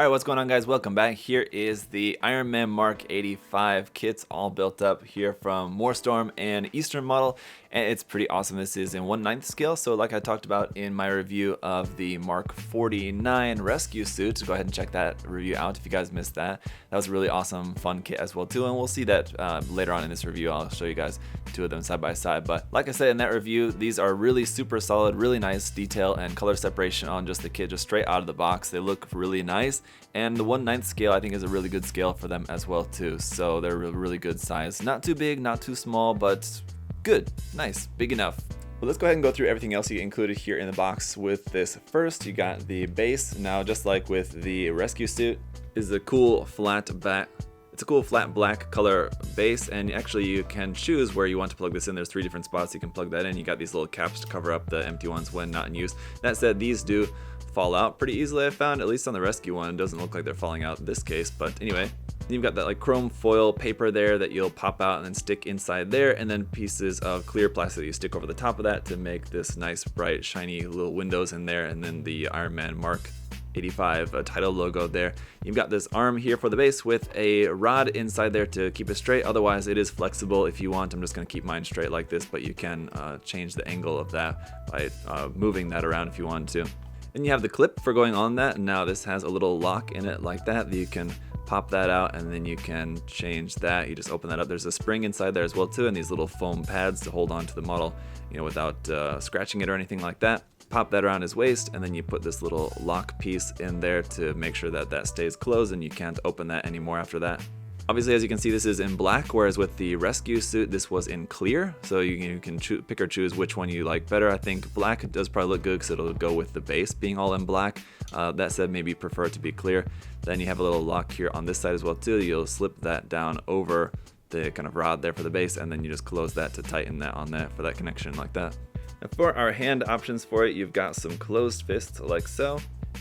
Alright, what's going on, guys? Welcome back. Here is the Iron Man Mark LXXXV kits all built up here from Morstorm and E-Model, and it's pretty awesome. This is in 1/9 scale, so like I talked about in my review of the Mark 49 rescue suit, go ahead and check that review out if you guys missed that. That was a really awesome, fun kit as well too, and we'll see that later on in this review. I'll show you guys two of them side by side, but like I said in that review, these are really super solid, really nice detail and color separation on just the kit, just straight out of the box. They look really nice. And the 1/9 scale I think is a really good scale for them as well too. So they're a really good size. Not too big, not too small, but good, nice, big enough. Well, let's go ahead and go through everything else you included here in the box with this. First, you got the base. Now, just like with the rescue suit, is a cool flat back. It's a cool flat black color base, and actually you can choose where you want to plug this in. There's 3 different spots you can plug that in. You got these little caps to cover up the empty ones when not in use. That said, these do fall out pretty easily, I found, at least on the rescue one. It doesn't look like they're falling out in this case, but anyway. You've got that like chrome foil paper there that you'll pop out and then stick inside there, and then pieces of clear plastic that you stick over the top of that to make this nice bright shiny little windows in there, and then the Iron Man Mark LXXXV title logo there. You've got this arm here for the base with a rod inside there to keep it straight. Otherwise it is flexible if you want. I'm just going to keep mine straight like this, but you can change the angle of that by moving that around if you want to. Then you have the clip for going on that, and now this has a little lock in it like that you can pop that out, and then you can change that. You just open that up. There's a spring inside there as well too, and these little foam pads to hold on to the model, you know, without scratching it or anything like that. Pop that around his waist, and then you put this little lock piece in there to make sure that that stays closed and you can't open that anymore after that. Obviously, as you can see, this is in black, whereas with the rescue suit, this was in clear. So you can pick or choose which one you like better. I think black does probably look good because it'll go with the base being all in black. That said, maybe prefer it to be clear. Then you have a little lock here on this side as well too. You'll slip that down over the kind of rod there for the base, and then you just close that to tighten that on there for that connection like that. Now for our hand options for it, you've got some closed fists like so.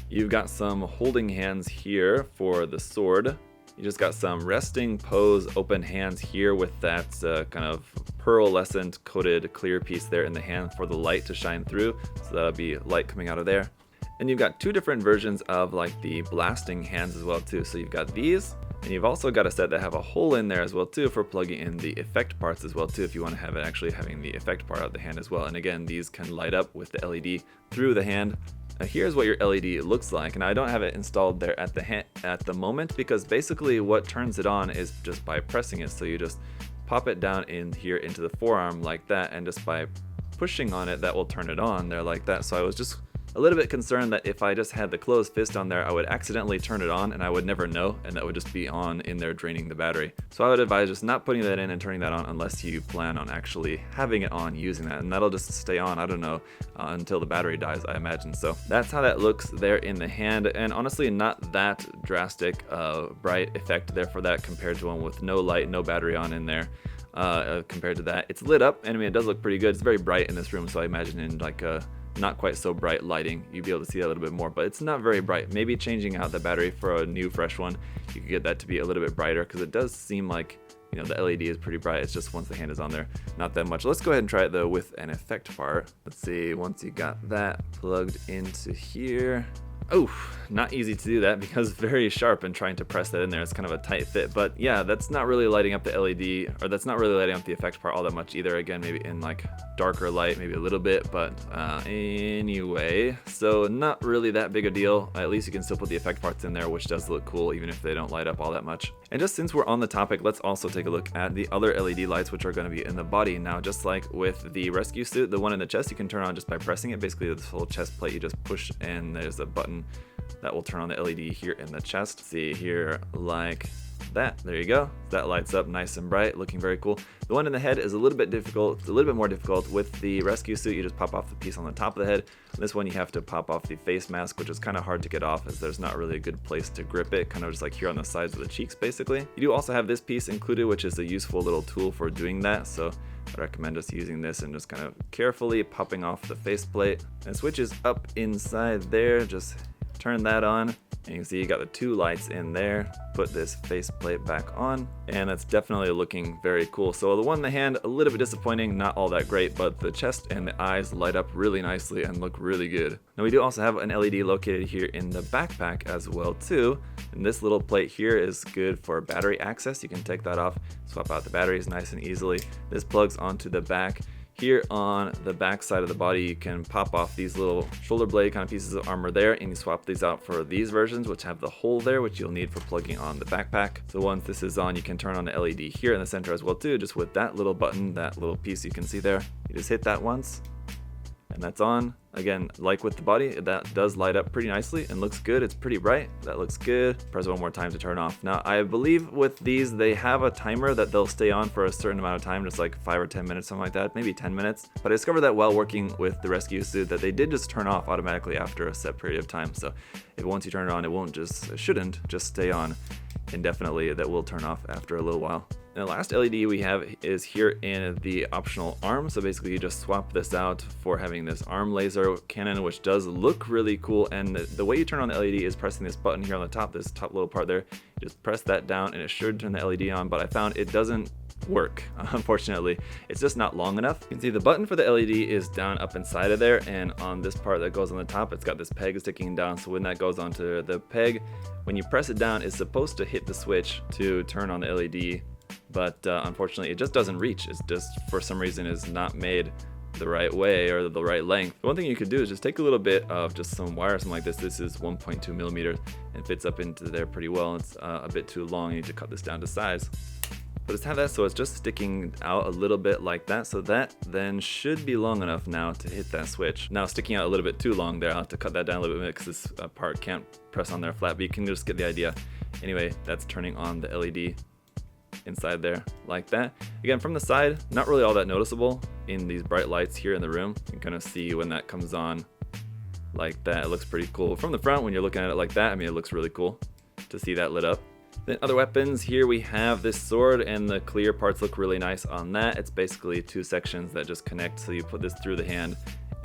You've got some holding hands here for the sword. You just got some resting pose open hands here with that kind of pearlescent coated clear piece there in the hand for the light to shine through. So that'll be light coming out of there. And you've got 2 different versions of like the blasting hands as well too. So you've got these, and you've also got a set that have a hole in there as well too for plugging in the effect parts as well too, if you want to have it actually having the effect part of the hand as well. And again, these can light up with the LED through the hand. Now here's what your LED looks like, and I don't have it installed there at the moment, because basically what turns it on is just by pressing it. So you just pop it down in here into the forearm like that, and just by pushing on it, that will turn it on there like that. So I was just a little bit concerned that if I just had the closed fist on there, I would accidentally turn it on and I would never know, and that would just be on in there draining the battery. So I would advise just not putting that in and turning that on unless you plan on actually having it on using that, and that'll just stay on, I don't know, until the battery dies, I imagine. So that's how that looks there in the hand, and honestly not that drastic bright effect there for that compared to one with no light, no battery on in there. Compared to that, it's lit up, and I mean it does look pretty good. It's very bright in this room, so I imagine in like a not quite so bright lighting you'd be able to see that a little bit more, but it's not very bright. Maybe changing out the battery for a new fresh one, you could get that to be a little bit brighter, because it does seem like, you know, the LED is pretty bright. It's just once the hand is on there, not that much. Let's go ahead and try it though with an effect part. Let's see, once you got that plugged into here. Oh, not easy to do that because very sharp, and trying to press that in there. It's kind of a tight fit, but yeah, that's not really lighting up the LED, or that's not really lighting up the effect part all that much either. Again, maybe in like darker light, maybe a little bit, but anyway, so not really that big a deal. At least you can still put the effect parts in there, which does look cool even if they don't light up all that much. And just since we're on the topic, let's also take a look at the other LED lights, which are going to be in the body. Now, just like with the rescue suit, the one in the chest you can turn on just by pressing it. Basically this whole chest plate, you just push and there's a button that will turn on the LED here in the chest. See here, like that. There you go. That lights up nice and bright, looking very cool. The one in the head is a little bit more difficult. With the rescue suit, you just pop off the piece on the top of the head. This one you have to pop off the face mask, which is kind of hard to get off as there's not really a good place to grip it, kind of just like here on the sides of the cheeks basically. You do also have this piece included, which is a useful little tool for doing that, so I recommend just using this and just kind of carefully popping off the faceplate. And switches up inside there, just turn that on, And you can see you got the 2 lights in there. Put this faceplate back on, and that's definitely looking very cool. So the one in the hand, a little bit disappointing, not all that great, but the chest and the eyes light up really nicely and look really good. Now we do also have an LED located here in the backpack as well too. And this little plate here is good for battery access. You can take that off, swap out the batteries nice and easily. This plugs onto the back. Here on the back side of the body, you can pop off these little shoulder blade kind of pieces of armor there, and you swap these out for these versions, which have the hole there, which you'll need for plugging on the backpack. So once this is on, you can turn on the LED here in the center as well too, just with that little button, that little piece you can see there. You just hit that once, and that's on. Again, like with the body, that does light up pretty nicely and looks good. It's pretty bright. That looks good. Press one more time to turn off. Now, I believe with these, they have a timer that they'll stay on for a certain amount of time, just like 5 or 10 minutes, something like that, maybe 10 minutes. But I discovered that while working with the rescue suit that they did just turn off automatically after a set period of time. So if once you turn it on, it shouldn't just stay on indefinitely. That will turn off after a little while. And the last LED we have is here in the optional arm. So basically you just swap this out for having this arm laser cannon, which does look really cool. And the way you turn on the LED is pressing this button here on the top, this top little part there. You just press that down and it should turn the LED on, but I found it doesn't work, unfortunately. It's just not long enough. You can see the button for the LED is down up inside of there, and on this part that goes on the top, it's got this peg sticking down. So when that goes onto the peg, when you press it down, it's supposed to hit the switch to turn on the LED. But unfortunately, it just doesn't reach. It's just, for some reason, is not made the right way or the right length. The one thing you could do is just take a little bit of just some wire, something like this. This is 1.2 millimeters and fits up into there pretty well. It's a bit too long. You need to cut this down to size. But just have that so it's just sticking out a little bit like that. So that then should be long enough now to hit that switch. Now sticking out a little bit too long there, I'll have to cut that down a little bit because this part can't press on there flat, but you can just get the idea. Anyway, that's turning on the LED inside there like that. Again, from the side, not really all that noticeable in these bright lights here in the room. You can kind of see when that comes on like that. It looks pretty cool. From the front, when you're looking at it like that, I mean, it looks really cool to see that lit up. Then other weapons, here we have this sword, and the clear parts look really nice on that. It's basically 2 sections that just connect, so you put this through the hand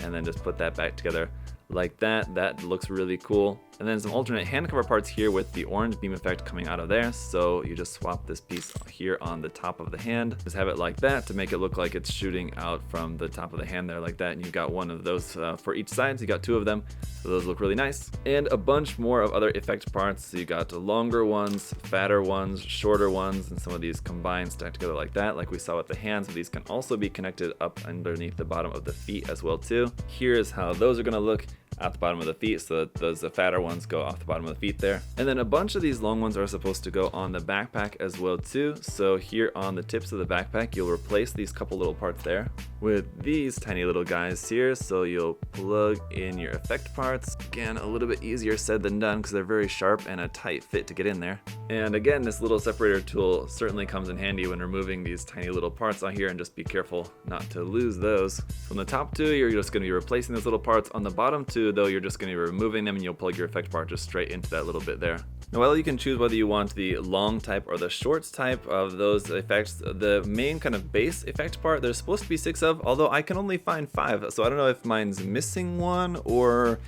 and then just put that back together like that. That looks really cool. And then some alternate hand cover parts here with the orange beam effect coming out of there. So you just swap this piece here on the top of the hand. Just have it like that to make it look like it's shooting out from the top of the hand there like that. And you've got one of those for each side. So you got 2 of them. So those look really nice. And a bunch more of other effect parts. So you got longer ones, fatter ones, shorter ones, and some of these combined stacked together like that, like we saw with the hands. So these can also be connected up underneath the bottom of the feet as well too. Here's how those are gonna look at the bottom of the feet, so those the fatter ones go off the bottom of the feet there. And then a bunch of these long ones are supposed to go on the backpack as well too. So here on the tips of the backpack, you'll replace these couple little parts there with these tiny little guys here. So you'll plug in your effect parts. Again, a little bit easier said than done because they're very sharp and a tight fit to get in there. And again, this little separator tool certainly comes in handy when removing these tiny little parts on here, and just be careful not to lose those. From the top 2, you're just going to be replacing those little parts. On the bottom 2, though, you're just going to be removing them, and you'll plug your effect part just straight into that little bit there. Now, while you can choose whether you want the long type or the short type of those effects, the main kind of base effect part, there's supposed to be 6 of, although I can only find 5. So I don't know if mine's missing one or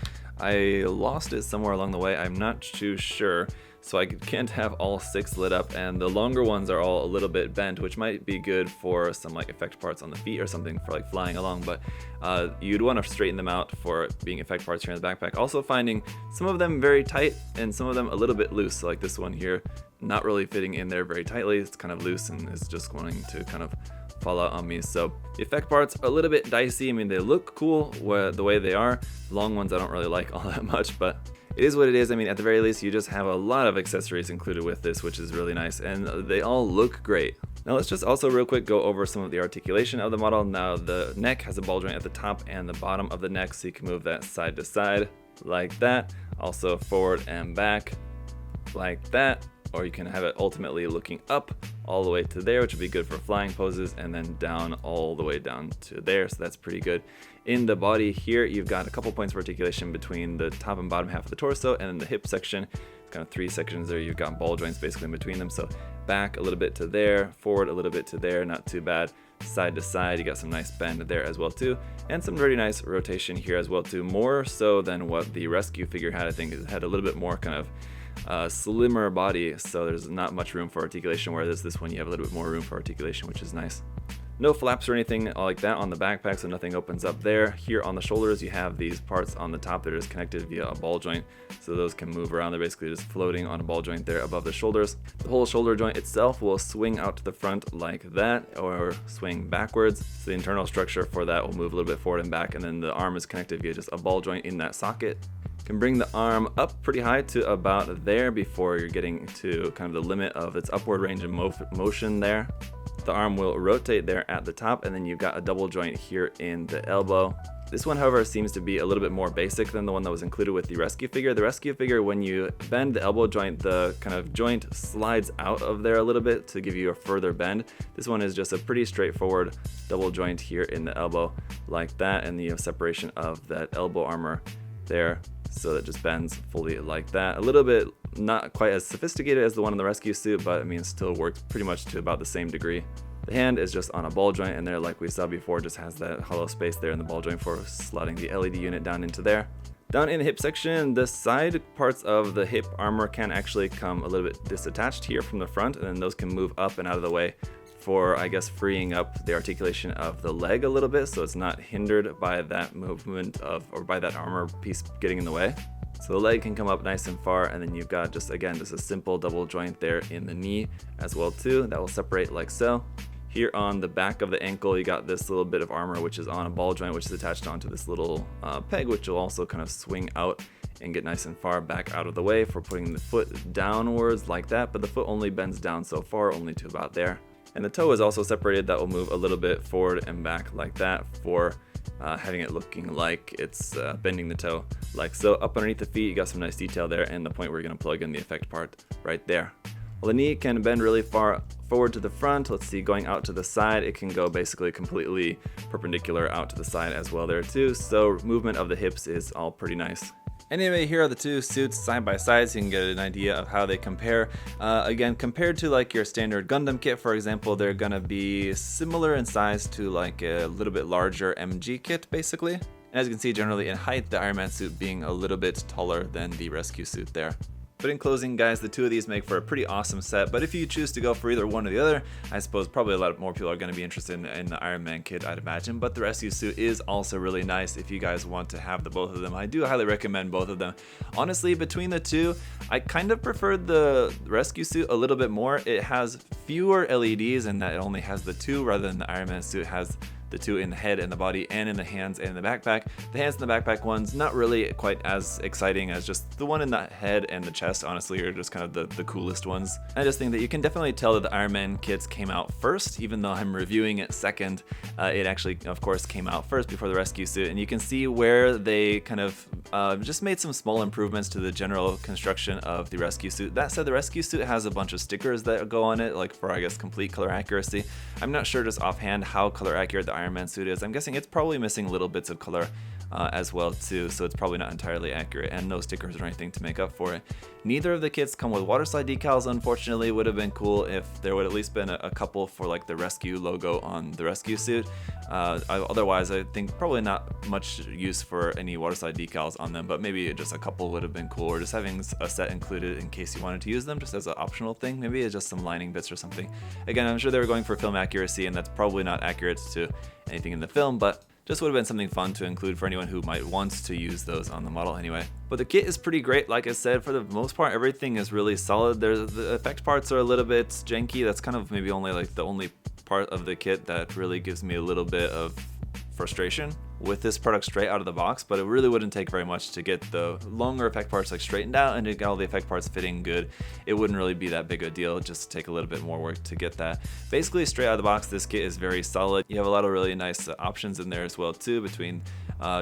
I lost it somewhere along the way. I'm not too sure. So I can't have all 6 lit up, and the longer ones are all a little bit bent, which might be good for some like effect parts on the feet or something for like flying along, but you'd want to straighten them out for being effect parts here in the backpack. Also finding some of them very tight and some of them a little bit loose, so like this one here, not really fitting in there very tightly. It's kind of loose and is just going to kind of fall out on me. So the effect parts are a little bit dicey. I mean, they look cool the way they are. Long ones I don't really like all that much, but it is what it is. I mean, at the very least, you just have a lot of accessories included with this, which is really nice, and they all look great. Now let's just also real quick go over some of the articulation of the model. Now the neck has a ball joint at the top and the bottom of the neck, so you can move that side to side like that. Also forward and back like that. Or you can have it ultimately looking up all the way to there, which would be good for flying poses, and then down all the way down to there, so that's pretty good. In the body here, you've got a couple points of articulation between the top and bottom half of the torso, and then the hip section. It's kind of 3 sections there. You've got ball joints basically in between them, so back a little bit to there, forward a little bit to there, not too bad. side to side. You got some nice bend there as well too, and some really nice rotation here as well too, more so than what the rescue figure had. I think it had a little bit more kind of slimmer body, so there's not much room for articulation, whereas this one you have a little bit more room for articulation, which is nice. No flaps or anything like that on the backpack, so nothing opens up there. Here on the shoulders, you have these parts on the top that are just connected via a ball joint, so those can move around. They're basically just floating on a ball joint there above the shoulders. The whole shoulder joint itself will swing out to the front like that, or swing backwards. So the internal structure for that will move a little bit forward and back, and then the arm is connected via just a ball joint in that socket. Can bring the arm up pretty high to about there before you're getting to kind of the limit of its upward range of motion there. The arm will rotate there at the top, and then you've got a double joint here in the elbow. This one, however, seems to be a little bit more basic than the one that was included with the rescue figure. The rescue figure, when you bend the elbow joint, the kind of joint slides out of there a little bit to give you a further bend. This one is just a pretty straightforward double joint here in the elbow like that, and you have separation of that elbow armor there, so that just bends fully like that. A little bit not quite as sophisticated as the one in the rescue suit, but I mean, still works pretty much to about the same degree. The hand is just on a ball joint, and there, like we saw before, just has that hollow space there in the ball joint for slotting the LED unit down into there. Down in the hip section, the side parts of the hip armor can actually come a little bit disattached here from the front, and then those can move up and out of the way for, I guess, freeing up the articulation of the leg a little bit, so it's not hindered by that movement of, or by that armor piece getting in the way. So the leg can come up nice and far, and then you've got just, again, just a simple double joint there in the knee as well too. That will separate like so. Here on the back of the ankle, you got this little bit of armor which is on a ball joint, which is attached onto this little peg, which will also kind of swing out and get nice and far back out of the way for putting the foot downwards like that, but the foot only bends down so far, only to about there. And the toe is also separated. That will move a little bit forward and back like that for having it looking like it's bending the toe like so. Up underneath the feet, you got some nice detail there, and the point where you're going to plug in the effect part right there. Well, the knee can bend really far forward to the front. Let's see, going out to the side, it can go basically completely perpendicular out to the side as well there too. So movement of the hips is all pretty nice. Anyway, here are the two suits side by side, so you can get an idea of how they compare. Again, compared to like your standard Gundam kit, for example, they're gonna be similar in size to like a little bit larger MG kit, basically. And as you can see, generally in height, the Iron Man suit being a little bit taller than the rescue suit there. But in closing, guys, the two of these make for a pretty awesome set, but if you choose to go for either one or the other, I suppose probably a lot more people are going to be interested in the Iron Man kit, I'd imagine, but the rescue suit is also really nice if you guys want to have the both of them. I do highly recommend both of them. Honestly, between the two, I kind of prefer the rescue suit a little bit more. It has fewer LEDs in that it only has the two, rather than the Iron Man suit has the two in the head and the body, and in the hands and the backpack. The hands and the backpack ones, not really quite as exciting as just the one in the head and the chest, honestly, are just kind of the coolest ones. I just think that you can definitely tell that the Iron Man kits came out first, even though I'm reviewing it second. It actually, of course, came out first before the rescue suit, and you can see where they kind of just made some small improvements to the general construction of the rescue suit. That said, the rescue suit has a bunch of stickers that go on it, like for, I guess, complete color accuracy. I'm not sure just offhand how color accurate the Iron Man suit is. I'm guessing it's probably missing little bits of color as well too, so it's probably not entirely accurate, and no stickers or anything to make up for it. Neither of the kits come with water slide decals, unfortunately. Would have been cool if there would at least been a couple for like the rescue logo on the rescue suit. Otherwise, I think probably not much use for any water slide decals on them, but maybe just a couple would have been cool, or just having a set included in case you wanted to use them just as an optional thing. Maybe it's just some lining bits or something. Again, I'm sure they were going for film accuracy, and that's probably not accurate to anything in the film, but just would have been something fun to include for anyone who might want to use those on the model anyway. But the kit is pretty great. Like I said, for the most part, everything is really solid. The effect parts are a little bit janky. That's kind of maybe only like the only part of the kit that really gives me a little bit of frustration with this product straight out of the box, but it really wouldn't take very much to get the longer effect parts like straightened out and to get all the effect parts fitting good. It wouldn't really be that big a deal, just take a little bit more work to get that. Basically, straight out of the box, this kit is very solid. You have a lot of really nice options in there as well too, between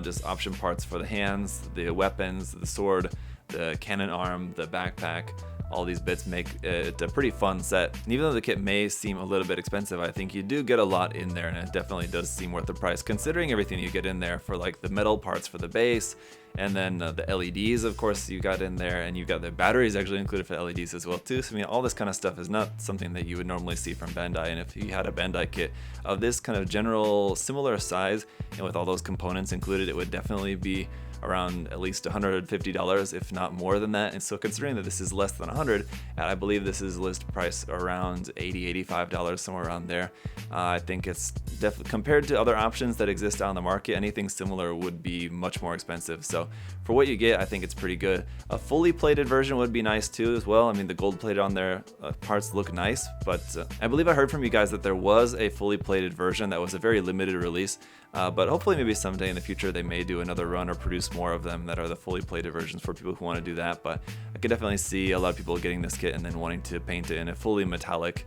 just option parts for the hands, the weapons, the sword, the cannon arm, the backpack, all these bits make it a pretty fun set. And even though the kit may seem a little bit expensive, I think you do get a lot in there, and it definitely does seem worth the price considering everything you get in there for like the metal parts for the base, and then the LEDs, of course, you got in there, and you got the batteries actually included for LEDs as well too. So I mean, all this kind of stuff is not something that you would normally see from Bandai, and if you had a Bandai kit of this kind of general similar size and with all those components included, it would definitely be around at least $150, if not more than that. And so considering that this is less than 100, and I believe this is list price around $80-$85, somewhere around there, I think it's definitely, compared to other options that exist on the market, anything similar would be much more expensive. So for what you get, I think it's pretty good. A fully plated version would be nice too as well. I mean, the gold plated on there parts look nice, but I believe I heard from you guys that there was a fully plated version that was a very limited release. But hopefully maybe someday in the future they may do another run or produce more of them that are the fully plated versions for people who want to do that. But I could definitely see a lot of people getting this kit and then wanting to paint it in a fully metallic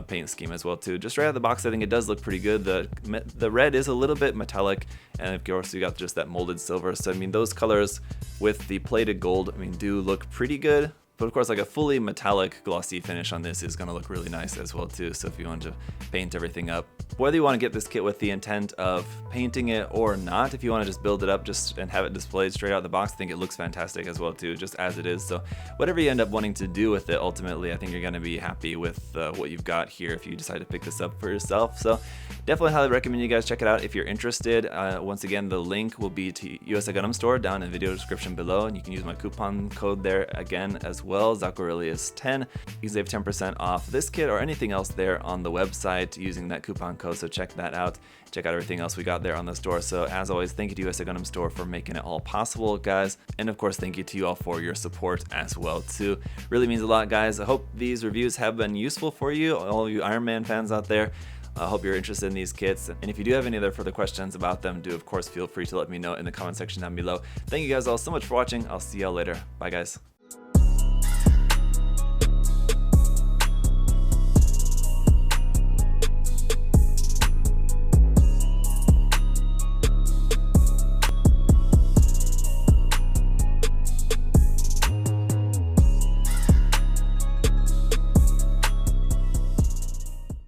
paint scheme as well too. Just right out of the box, I think it does look pretty good. The red is a little bit metallic, and of course you got just that molded silver. So I mean, those colors with the plated gold, I mean, do look pretty good. But of course, like a fully metallic glossy finish on this is going to look really nice as well too. So if you want to paint everything up, whether you want to get this kit with the intent of painting it or not, if you want to just build it up and have it displayed straight out of the box, I think it looks fantastic as well too, just as it is. So whatever you end up wanting to do with it, ultimately, I think you're going to be happy with what you've got here if you decide to pick this up for yourself. So definitely highly recommend you guys check it out if you're interested. Once again, the link will be to USA Gundam Store down in the video description below, and you can use my coupon code there again as well, ZakuAurelius10. You can save 10% off this kit or anything else there on the website using that coupon code, so check that out. Check out everything else we got there on the store. So as always, thank you to USA Gundam Store for making it all possible, guys. And of course, thank you to you all for your support as well too. Really means a lot, guys. I hope these reviews have been useful for you, all of you Iron Man fans out there. I hope you're interested in these kits, and if you do have any other further questions about them, do of course feel free to let me know in the comment section down below. Thank you guys all so much for watching. I'll see y'all later. Bye guys.